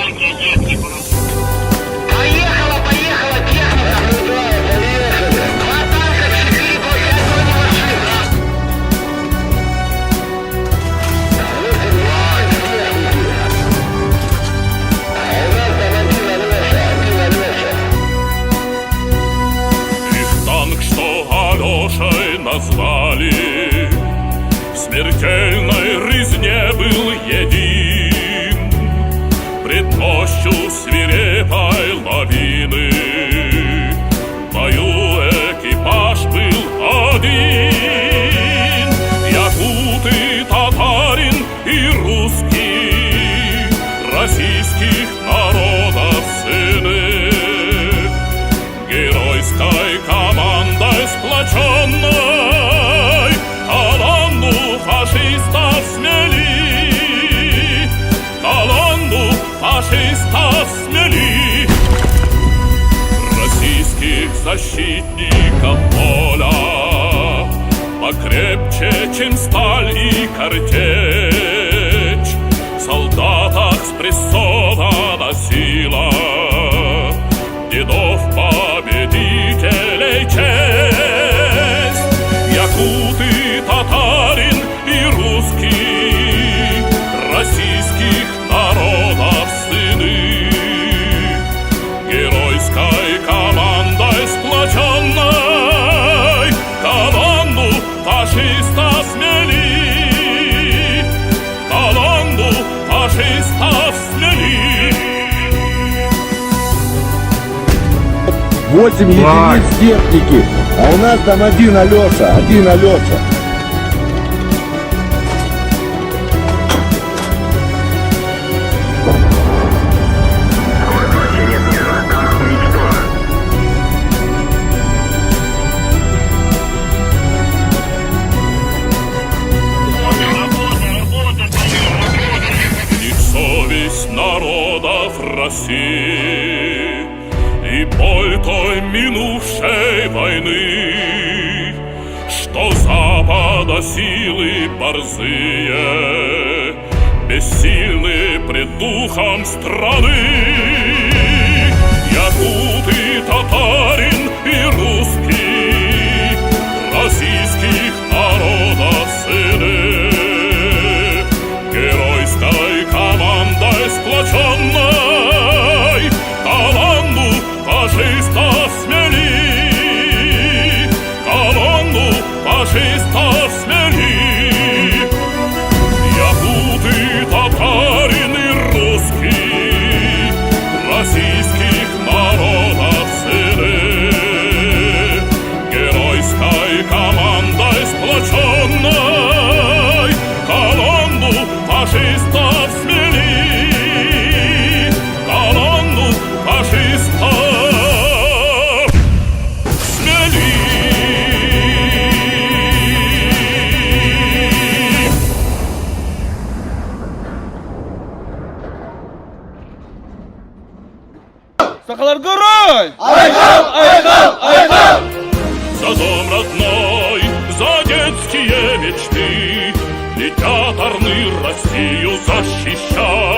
Поехала, техника! Два танка, 4 двухъядерные машины! Их танк, что Алешей назвали, в смертельной резне был един. Пред мощью свирепой лавины в бою экипаж был один. Якут и татарин и русский, российских народов сыны, геройской командой сплоченной колонну фашистов смели, колонну фашистов смели. Российских защитников воля покрепче, чем сталь и картечь, в солдатах спрессована сила дедов победителей честь. Якут и татарин и русский, российских народов сыны, геройской командой сплоченной колонну фашистов смели, колонну фашистов смели. 8 единиц техники, а у нас там один Алеша. Их совесть народов России и боль той минувшей войны, что Запада силы борзые бессильны пред духом страны. Якут и татарин и русский, российских народов сыны, геройской командой сплоченной колонну фашистов смели, колонну фашистов смели. Якут и татарин и русский, российских народов сыны, геройской командой сплоченной колонну фашистов смели, колонну фашистов смели. Сахалар горой! За дом родной, за детские мечты летят орлы Россию защищать.